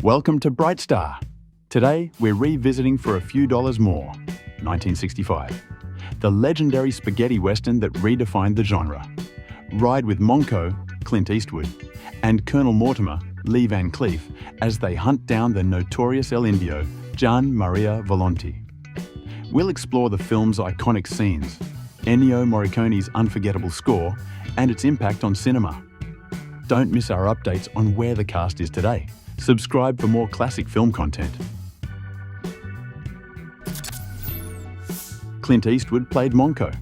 Welcome to Bright Star. Today, we're revisiting For a Few Dollars More, 1965. The legendary spaghetti western that redefined the genre. Ride with Monco, Clint Eastwood, and Colonel Mortimer, Lee Van Cleef, as they hunt down the notorious El Indio, Maria Volante. We'll explore the film's iconic scenes, Ennio Morricone's unforgettable score, and its impact on cinema. Don't miss our updates on where the cast is today. Subscribe for more classic film content. Clint Eastwood played Monco.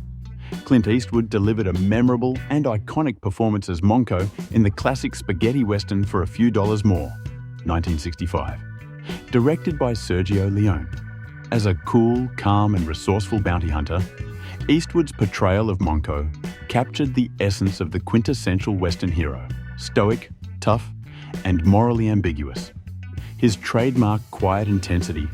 Clint Eastwood delivered a memorable and iconic performance as Monco in the classic spaghetti western For a Few Dollars More, 1965. Directed by Sergio Leone. As a cool, calm and resourceful bounty hunter, Eastwood's portrayal of Monco captured the essence of the quintessential Western hero, stoic, tough, and morally ambiguous. His trademark quiet intensity,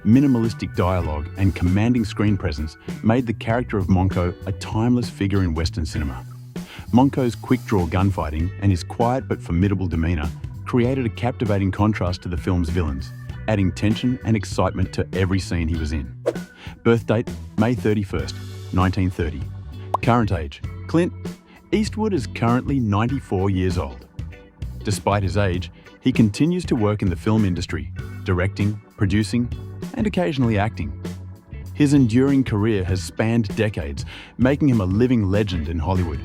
minimalistic dialogue, and commanding screen presence made the character of Monco a timeless figure in Western cinema. Monco's quick-draw gunfighting and his quiet but formidable demeanor created a captivating contrast to the film's villains, adding tension and excitement to every scene he was in. Birth date, May 31st, 1930. Current age, Clint Eastwood is currently 94 years old. Despite his age, he continues to work in the film industry, directing, producing, and occasionally acting. His enduring career has spanned decades, making him a living legend in Hollywood.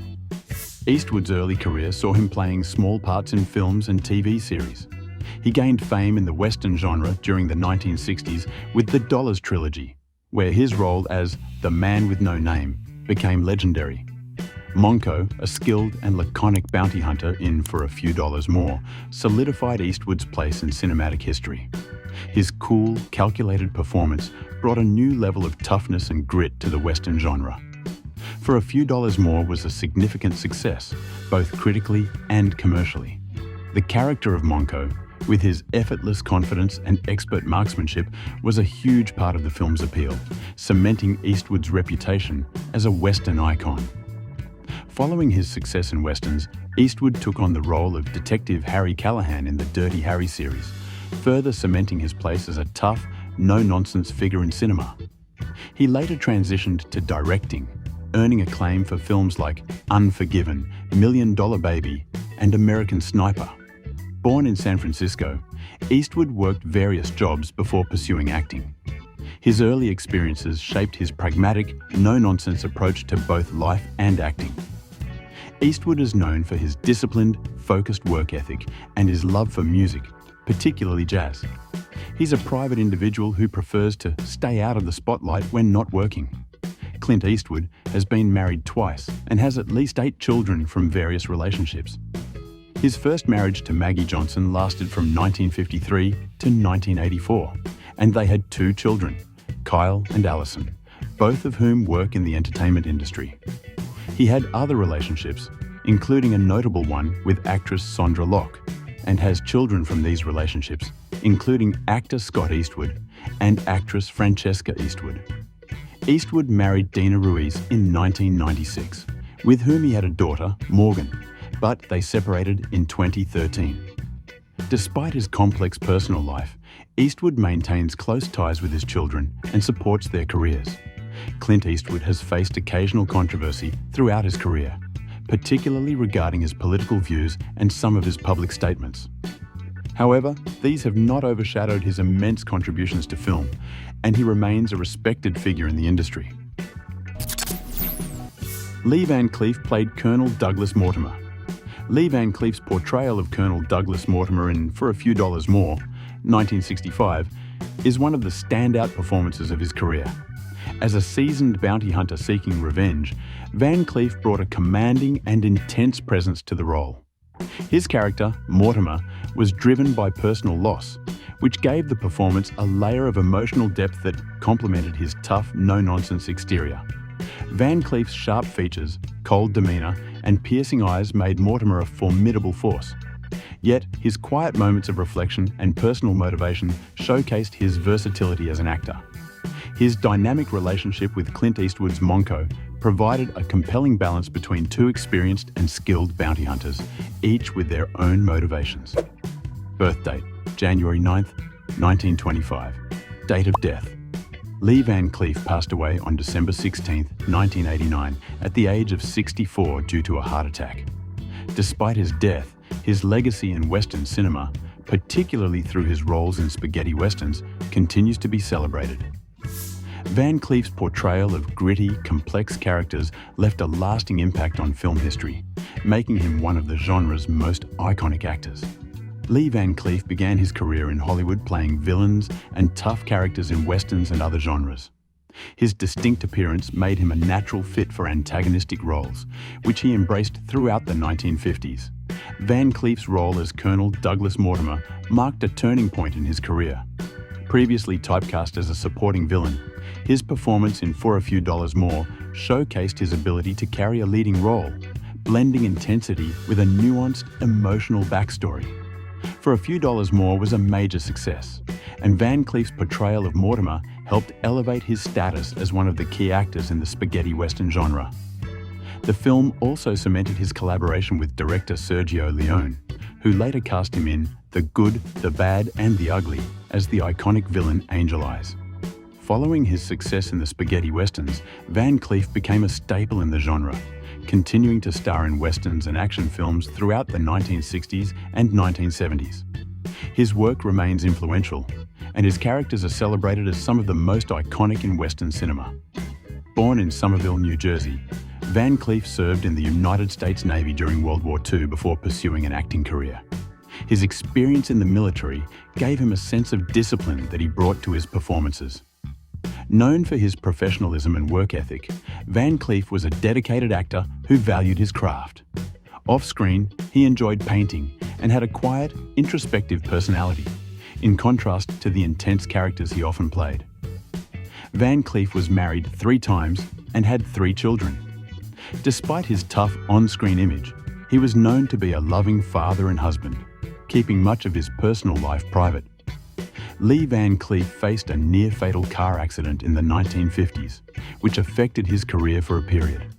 Eastwood's early career saw him playing small parts in films and TV series. He gained fame in the Western genre during the 1960s with the Dollars trilogy, where his role as the Man with No Name became legendary. Monco, a skilled and laconic bounty hunter in For a Few Dollars More, solidified Eastwood's place in cinematic history. His cool, calculated performance brought a new level of toughness and grit to the Western genre. For a Few Dollars More was a significant success, both critically and commercially. The character of Monco, with his effortless confidence and expert marksmanship, was a huge part of the film's appeal, cementing Eastwood's reputation as a Western icon. Following his success in Westerns, Eastwood took on the role of Detective Harry Callahan in the Dirty Harry series, further cementing his place as a tough, no-nonsense figure in cinema. He later transitioned to directing, earning acclaim for films like Unforgiven, $1 Million Baby, and American Sniper. Born in San Francisco, Eastwood worked various jobs before pursuing acting. His early experiences shaped his pragmatic, no-nonsense approach to both life and acting. Eastwood is known for his disciplined, focused work ethic and his love for music, particularly jazz. He's a private individual who prefers to stay out of the spotlight when not working. Clint Eastwood has been married twice and has at least 8 children from various relationships. His first marriage to Maggie Johnson lasted from 1953 to 1984, and they had 2 children, Kyle and Allison, both of whom work in the entertainment industry. He had other relationships, including a notable one with actress Sondra Locke, and has children from these relationships, including actor Scott Eastwood and actress Francesca Eastwood. Eastwood married Dina Ruiz in 1996, with whom he had a daughter, Morgan, but they separated in 2013. Despite his complex personal life, Eastwood maintains close ties with his children and supports their careers. Clint Eastwood has faced occasional controversy throughout his career, particularly regarding his political views and some of his public statements. However, these have not overshadowed his immense contributions to film, and he remains a respected figure in the industry. Lee Van Cleef played Colonel Douglas Mortimer. Lee Van Cleef's portrayal of Colonel Douglas Mortimer in For a Few Dollars More, 1965, is one of the standout performances of his career. As a seasoned bounty hunter seeking revenge, Van Cleef brought a commanding and intense presence to the role. His character, Mortimer, was driven by personal loss, which gave the performance a layer of emotional depth that complemented his tough, no-nonsense exterior. Van Cleef's sharp features, cold demeanor, and piercing eyes made Mortimer a formidable force. Yet, his quiet moments of reflection and personal motivation showcased his versatility as an actor. His dynamic relationship with Clint Eastwood's Monco provided a compelling balance between 2 experienced and skilled bounty hunters, each with their own motivations. Birth date, January 9th, 1925. Date of death. Lee Van Cleef passed away on December 16th, 1989, at the age of 64 due to a heart attack. Despite his death, his legacy in Western cinema, particularly through his roles in spaghetti westerns, continues to be celebrated. Van Cleef's portrayal of gritty, complex characters left a lasting impact on film history, making him one of the genre's most iconic actors. Lee Van Cleef began his career in Hollywood playing villains and tough characters in westerns and other genres. His distinct appearance made him a natural fit for antagonistic roles, which he embraced throughout the 1950s. Van Cleef's role as Colonel Douglas Mortimer marked a turning point in his career. Previously typecast as a supporting villain, his performance in For a Few Dollars More showcased his ability to carry a leading role, blending intensity with a nuanced, emotional backstory. For a Few Dollars More was a major success, and Van Cleef's portrayal of Mortimer helped elevate his status as one of the key actors in the spaghetti western genre. The film also cemented his collaboration with director Sergio Leone, who later cast him in The Good, the Bad and the Ugly as the iconic villain Angel Eyes. Following his success in the spaghetti westerns, Van Cleef became a staple in the genre, continuing to star in westerns and action films throughout the 1960s and 1970s. His work remains influential, and his characters are celebrated as some of the most iconic in Western cinema. Born in Somerville, New Jersey, Van Cleef served in the United States Navy during World War II before pursuing an acting career. His experience in the military gave him a sense of discipline that he brought to his performances. Known for his professionalism and work ethic, Van Cleef was a dedicated actor who valued his craft. Off-screen, he enjoyed painting and had a quiet, introspective personality, in contrast to the intense characters he often played. Van Cleef was married 3 times and had 3 children. Despite his tough on-screen image, he was known to be a loving father and husband, keeping much of his personal life private. Lee Van Cleef faced a near-fatal car accident in the 1950s, which affected his career for a period.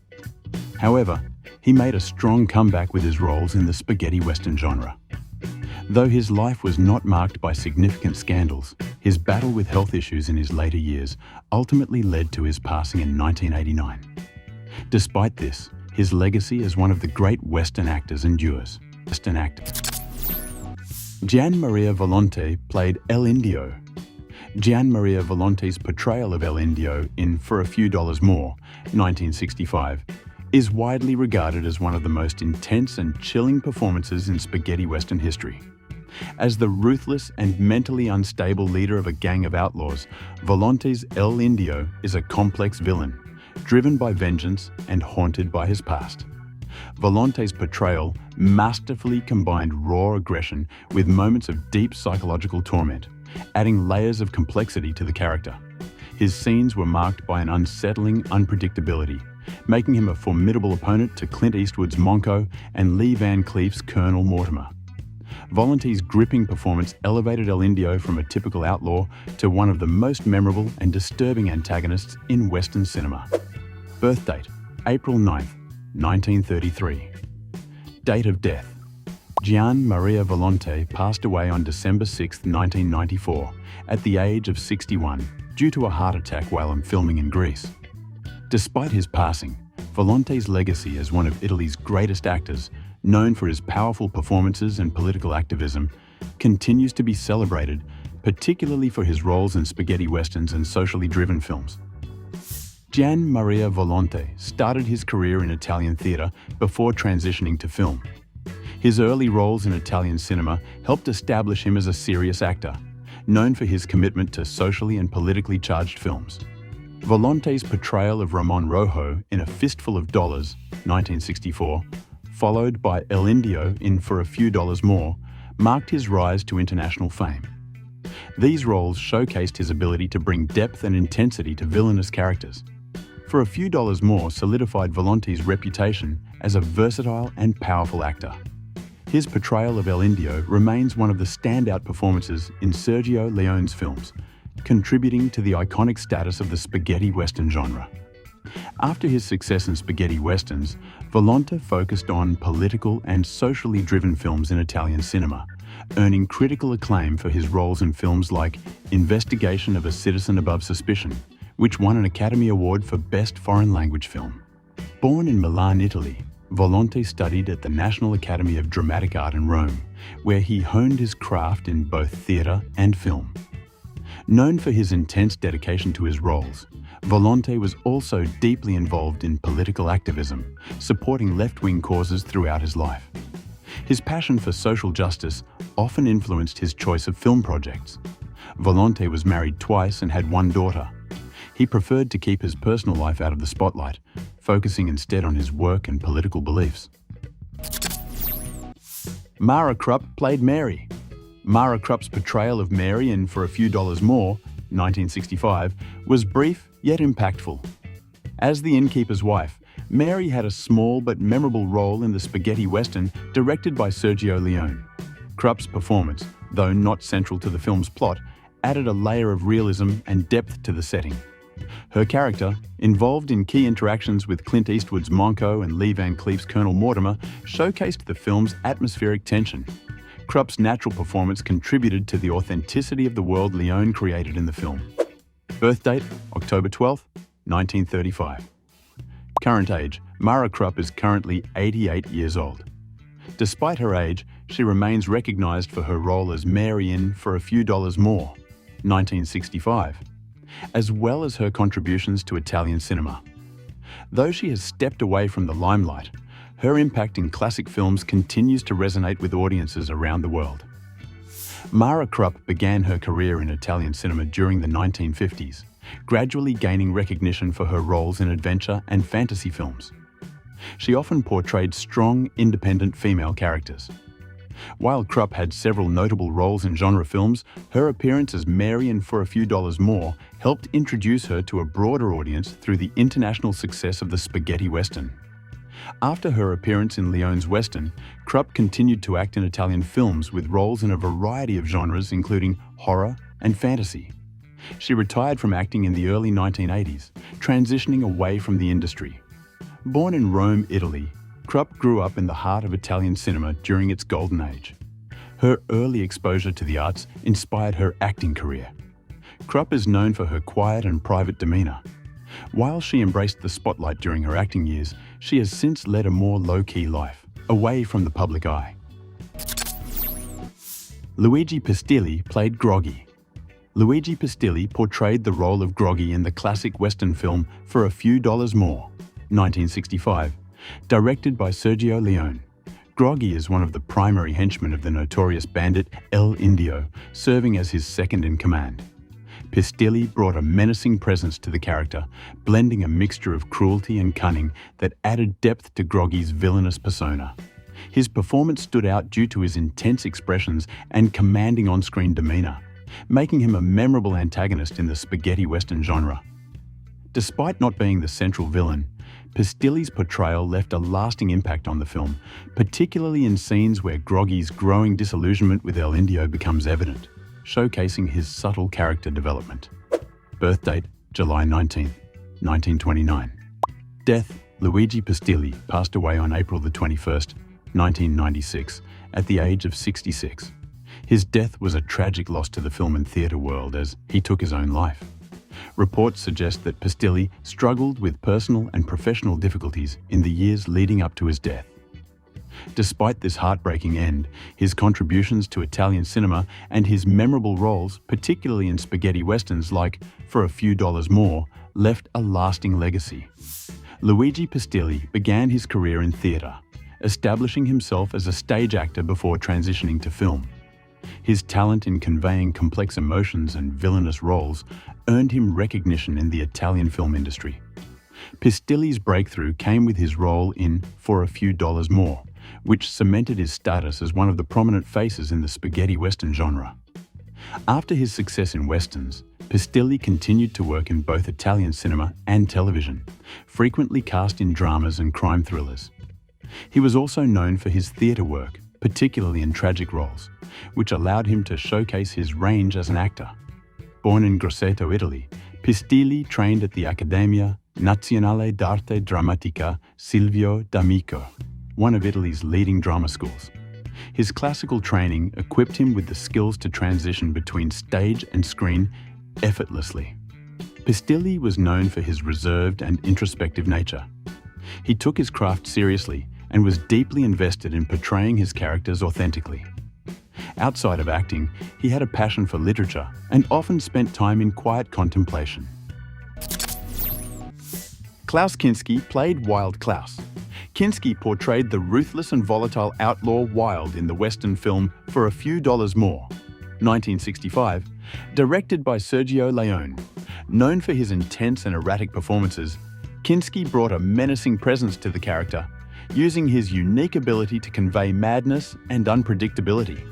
However, he made a strong comeback with his roles in the spaghetti western genre. Though his life was not marked by significant scandals, his battle with health issues in his later years ultimately led to his passing in 1989. Despite this, his legacy as one of the great Western actors endures. Maria Volante played El Indio. Maria Volante's portrayal of El Indio in For a Few Dollars More, 1965, is widely regarded as one of the most intense and chilling performances in spaghetti western history. As the ruthless and mentally unstable leader of a gang of outlaws, Volante's El Indio is a complex villain, driven by vengeance and haunted by his past. Volante's portrayal masterfully combined raw aggression with moments of deep psychological torment, adding layers of complexity to the character. His scenes were marked by an unsettling unpredictability, making him a formidable opponent to Clint Eastwood's Monco and Lee Van Cleef's Colonel Mortimer. Volante's gripping performance elevated El Indio from a typical outlaw to one of the most memorable and disturbing antagonists in Western cinema. Birth date, April 9th, 1933. Date of death. Maria Volante passed away on December 6, 1994, at the age of 61, due to a heart attack while filming in Greece. Despite his passing, Volante's legacy as one of Italy's greatest actors, known for his powerful performances and political activism, continues to be celebrated, particularly for his roles in spaghetti westerns and socially driven films. Maria Volante started his career in Italian theatre before transitioning to film. His early roles in Italian cinema helped establish him as a serious actor, known for his commitment to socially and politically charged films. Volante's portrayal of Ramon Rojo in A Fistful of Dollars, 1964, followed by El Indio in For a Few Dollars More, marked his rise to international fame. These roles showcased his ability to bring depth and intensity to villainous characters. For a Few Dollars More solidified Volante's reputation as a versatile and powerful actor. His portrayal of El Indio remains one of the standout performances in Sergio Leone's films, contributing to the iconic status of the spaghetti western genre. After his success in spaghetti westerns, Volante focused on political and socially driven films in Italian cinema, earning critical acclaim for his roles in films like Investigation of a Citizen Above Suspicion, which won an Academy Award for Best Foreign Language Film. Born in Milan, Italy, Volante studied at the National Academy of Dramatic Art in Rome, where he honed his craft in both theatre and film. Known for his intense dedication to his roles, Volante was also deeply involved in political activism, supporting left-wing causes throughout his life. His passion for social justice often influenced his choice of film projects. Volante was married twice and had one daughter. He preferred to keep his personal life out of the spotlight, focusing instead on his work and political beliefs. Mara Krupp played Mary. Mara Krupp's portrayal of Mary in For a Few Dollars More, 1965, was brief yet impactful. As the innkeeper's wife, Mary had a small but memorable role in the spaghetti western directed by Sergio Leone. Krupp's performance, though not central to the film's plot, added a layer of realism and depth to the setting. Her character, involved in key interactions with Clint Eastwood's Monco and Lee Van Cleef's Colonel Mortimer, showcased the film's atmospheric tension. Krupp's natural performance contributed to the authenticity of the world Leone created in the film. Birth date, October 12, 1935. Current age, Mara Krupp is currently 88 years old. Despite her age, she remains recognized for her role as Mary in For a Few Dollars More, 1965, as well as her contributions to Italian cinema. Though she has stepped away from the limelight, her impact in classic films continues to resonate with audiences around the world. Mara Krupp began her career in Italian cinema during the 1950s, gradually gaining recognition for her roles in adventure and fantasy films. She often portrayed strong, independent female characters. While Krupp had several notable roles in genre films, her appearance as Mary in For a Few Dollars More helped introduce her to a broader audience through the international success of the spaghetti western. After her appearance in Leone's western, Krupp continued to act in Italian films with roles in a variety of genres including horror and fantasy. She retired from acting in the early 1980s, transitioning away from the industry. Born in Rome, Italy, Krupp grew up in the heart of Italian cinema during its golden age. Her early exposure to the arts inspired her acting career. Krupp is known for her quiet and private demeanor. While she embraced the spotlight during her acting years, she has since led a more low-key life, away from the public eye. Luigi Pistelli played Groggy. Luigi Pistelli portrayed the role of Groggy in the classic Western film For a Few Dollars More, 1965, directed by Sergio Leone. Groggy is one of the primary henchmen of the notorious bandit El Indio, serving as his second-in-command. Pistelli brought a menacing presence to the character, blending a mixture of cruelty and cunning that added depth to Groggy's villainous persona. His performance stood out due to his intense expressions and commanding on-screen demeanor, making him a memorable antagonist in the spaghetti western genre. Despite not being the central villain, Pistelli's portrayal left a lasting impact on the film, particularly in scenes where Groggy's growing disillusionment with El Indio becomes evident, showcasing his subtle character development. Birth date, July 19, 1929. Death, Luigi Pistelli passed away on April 21, 1996, at the age of 66. His death was a tragic loss to the film and theatre world as he took his own life. Reports suggest that Pistelli struggled with personal and professional difficulties in the years leading up to his death. Despite this heartbreaking end, his contributions to Italian cinema and his memorable roles, particularly in spaghetti westerns like For a Few Dollars More, left a lasting legacy. Luigi Pistelli began his career in theatre, establishing himself as a stage actor before transitioning to film. His talent in conveying complex emotions and villainous roles earned him recognition in the Italian film industry. Pistelli's breakthrough came with his role in For a Few Dollars More, which cemented his status as one of the prominent faces in the spaghetti western genre. After his success in westerns, Pistelli continued to work in both Italian cinema and television, frequently cast in dramas and crime thrillers. He was also known for his theatre work, particularly in tragic roles, which allowed him to showcase his range as an actor. Born in Grosseto, Italy, Pistelli trained at the Accademia Nazionale d'Arte Drammatica Silvio D'Amico, one of Italy's leading drama schools. His classical training equipped him with the skills to transition between stage and screen effortlessly. Pistelli was known for his reserved and introspective nature. He took his craft seriously and was deeply invested in portraying his characters authentically. Outside of acting, he had a passion for literature and often spent time in quiet contemplation. Klaus Kinsky played Wild Klaus. Kinsky portrayed the ruthless and volatile outlaw Wild in the Western film For a Few Dollars More, 1965, directed by Sergio Leone. Known for his intense and erratic performances, Kinsky brought a menacing presence to the character, using his unique ability to convey madness and unpredictability.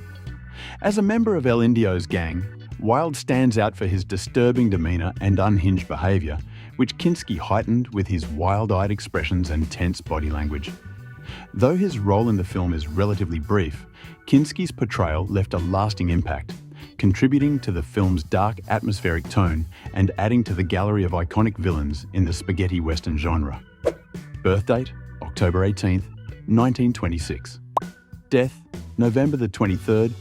As a member of El Indio's gang, Wild stands out for his disturbing demeanor and unhinged behavior, which Kinsky heightened with his wild-eyed expressions and tense body language. Though his role in the film is relatively brief, Kinsky's portrayal left a lasting impact, contributing to the film's dark atmospheric tone and adding to the gallery of iconic villains in the spaghetti western genre. Birth date, October 18th, 1926. Death, November the 23rd,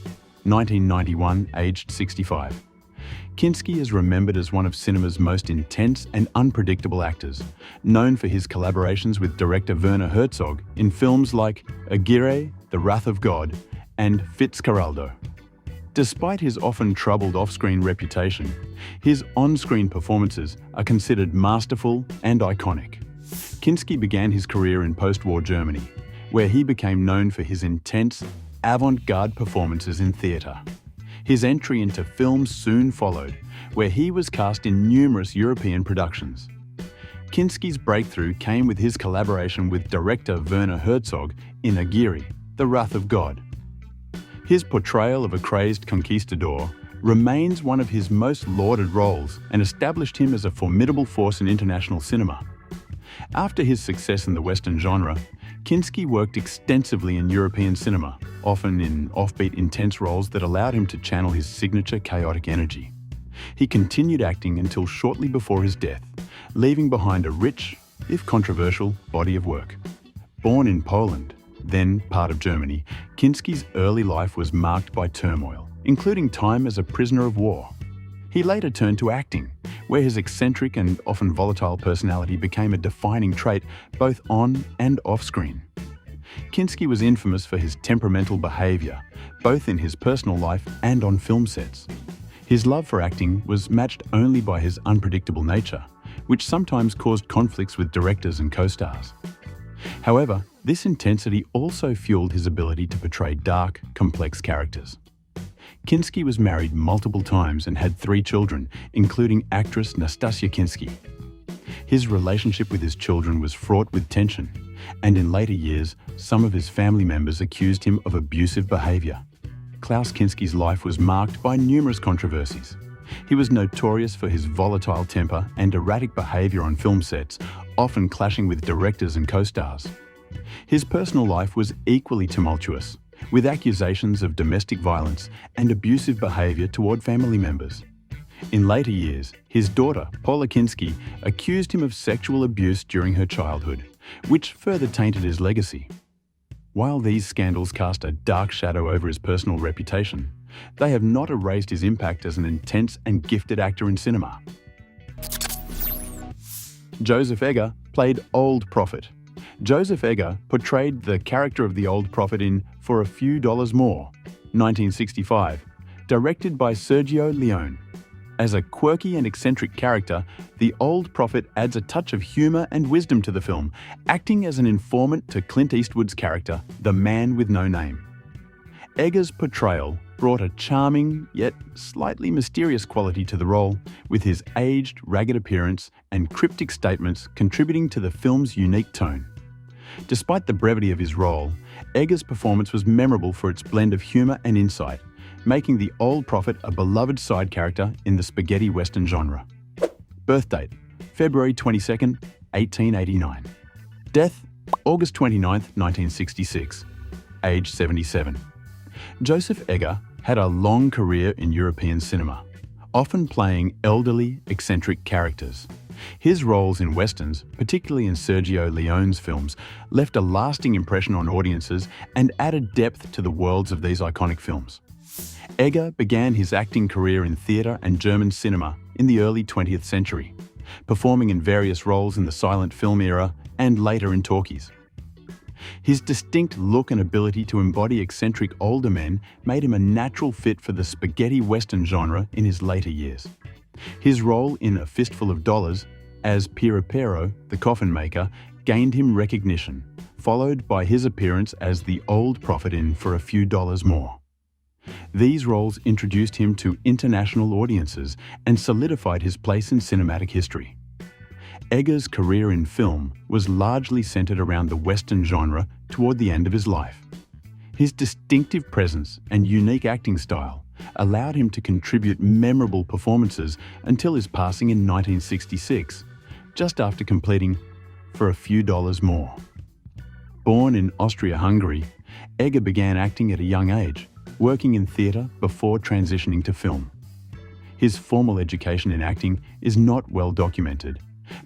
1991, aged 65. Kinsky is remembered as one of cinema's most intense and unpredictable actors, known for his collaborations with director Werner Herzog in films like Aguirre, The Wrath of God, and Fitzcarraldo. Despite his often troubled off-screen reputation, his on-screen performances are considered masterful and iconic. Kinsky began his career in post-war Germany, where he became known for his intense, avant-garde performances in theatre. His entry into film soon followed, where he was cast in numerous European productions. Kinsky's breakthrough came with his collaboration with director Werner Herzog in Aguirre, The Wrath of God. His portrayal of a crazed conquistador remains one of his most lauded roles and established him as a formidable force in international cinema. After his success in the Western genre, Kinsky worked extensively in European cinema, often in offbeat, intense roles that allowed him to channel his signature chaotic energy. He continued acting until shortly before his death, leaving behind a rich, if controversial, body of work. Born in Poland, then part of Germany, Kinsky's early life was marked by turmoil, including time as a prisoner of war. He later turned to acting, where his eccentric and often volatile personality became a defining trait both on and off-screen. Kinsky was infamous for his temperamental behavior, both in his personal life and on film sets. His love for acting was matched only by his unpredictable nature, which sometimes caused conflicts with directors and co-stars. However, this intensity also fueled his ability to portray dark, complex characters. Kinsky was married multiple times and had 3 children, including actress Nastasia Kinsky. His relationship with his children was fraught with tension, and in later years, some of his family members accused him of abusive behavior. Klaus Kinsky's life was marked by numerous controversies. He was notorious for his volatile temper and erratic behavior on film sets, often clashing with directors and co-stars. His personal life was equally tumultuous, with accusations of domestic violence and abusive behavior toward family members. In later years, his daughter, Paula Kinsky, accused him of sexual abuse during her childhood, which further tainted his legacy. While these scandals cast a dark shadow over his personal reputation, they have not erased his impact as an intense and gifted actor in cinema. Joseph Edgar played Old Prophet. Joseph Edgar portrayed the character of the Old Prophet in For a Few Dollars More, 1965, directed by Sergio Leone. As a quirky and eccentric character, the Old Prophet adds a touch of humor and wisdom to the film, acting as an informant to Clint Eastwood's character, the Man with No Name. Edgar's portrayal brought a charming, yet slightly mysterious quality to the role, with his aged, ragged appearance and cryptic statements contributing to the film's unique tone. Despite the brevity of his role, Edgar's performance was memorable for its blend of humor and insight, making the Old Prophet a beloved side character in the spaghetti western genre. Birth date, February 22nd, 1889. Death, August 29th, 1966. Age 77. Joseph Edgar had a long career in European cinema, often playing elderly, eccentric characters. His roles in westerns, particularly in Sergio Leone's films, left a lasting impression on audiences and added depth to the worlds of these iconic films. Edgar began his acting career in theatre and German cinema in the early 20th century, performing in various roles in the silent film era and later in talkies. His distinct look and ability to embody eccentric older men made him a natural fit for the spaghetti western genre in his later years. His role in A Fistful of Dollars as Piripero, the coffin maker, gained him recognition, followed by his appearance as the old prophet in For a Few Dollars More. These roles introduced him to international audiences and solidified his place in cinematic history. Edgar's career in film was largely centered around the Western genre toward the end of his life. His distinctive presence and unique acting style allowed him to contribute memorable performances until his passing in 1966, just after completing For a Few Dollars More. Born in Austria-Hungary, Edgar began acting at a young age, working in theatre before transitioning to film. His formal education in acting is not well documented,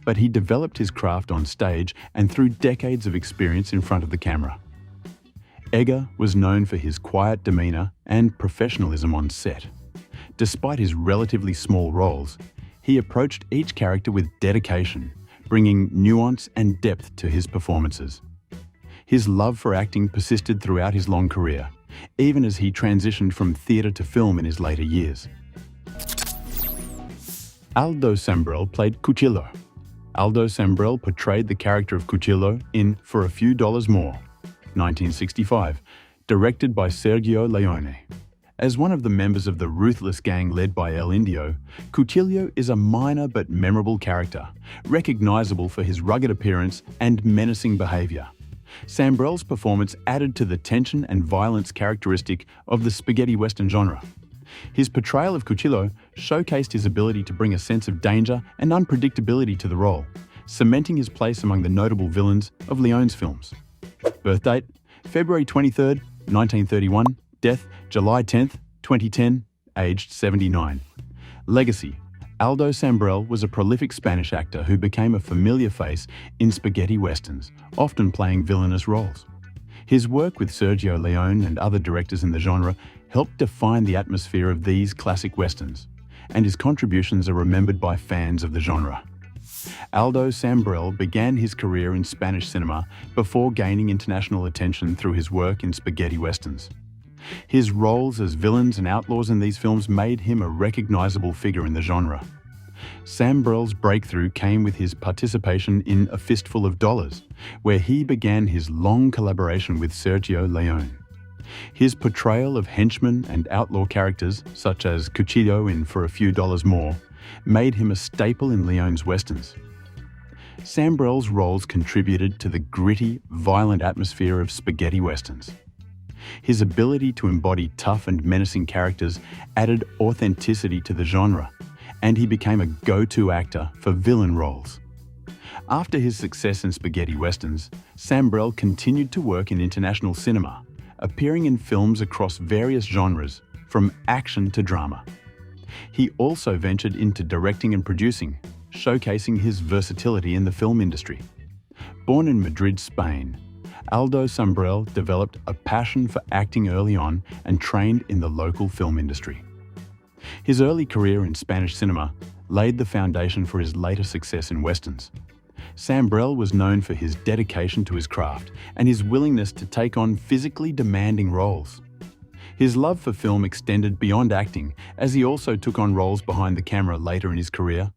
but he developed his craft on stage and through decades of experience in front of the camera. Edgar was known for his quiet demeanor and professionalism on set. Despite his relatively small roles, he approached each character with dedication, bringing nuance and depth to his performances. His love for acting persisted throughout his long career, even as he transitioned from theatre to film in his later years. Aldo Sell played Cuchillo. Aldo Sell portrayed the character of Cuchillo in For a Few Dollars More, 1965, directed by Sergio Leone. As one of the members of the ruthless gang led by El Indio, Cuchillo is a minor but memorable character, recognizable for his rugged appearance and menacing behavior. Sell performance added to the tension and violence characteristic of the spaghetti western genre. His portrayal of Cuchillo showcased his ability to bring a sense of danger and unpredictability to the role, cementing his place among the notable villains of Leone's films. Birth date: February 23, 1931. Death: July 10, 2010, aged 79. Legacy: Aldo Sell was a prolific Spanish actor who became a familiar face in spaghetti westerns, often playing villainous roles. His work with Sergio Leone and other directors in the genre helped define the atmosphere of these classic westerns, and his contributions are remembered by fans of the genre. Aldo Sell began his career in Spanish cinema before gaining international attention through his work in spaghetti westerns. His roles as villains and outlaws in these films made him a recognizable figure in the genre. Sell's breakthrough came with his participation in A Fistful of Dollars, where he began his long collaboration with Sergio Leone. His portrayal of henchmen and outlaw characters, such as Cuchillo in For a Few Dollars More, made him a staple in Leone's westerns. Sell's roles contributed to the gritty, violent atmosphere of spaghetti westerns. His ability to embody tough and menacing characters added authenticity to the genre, and he became a go-to actor for villain roles. After his success in spaghetti westerns, Sell continued to work in international cinema, appearing in films across various genres, from action to drama. He also ventured into directing and producing, showcasing his versatility in the film industry. Born in Madrid, Spain, Aldo Sell developed a passion for acting early on and trained in the local film industry. His early career in Spanish cinema laid the foundation for his later success in westerns. Sell was known for his dedication to his craft and his willingness to take on physically demanding roles. His love for film extended beyond acting, as he also took on roles behind the camera later in his career,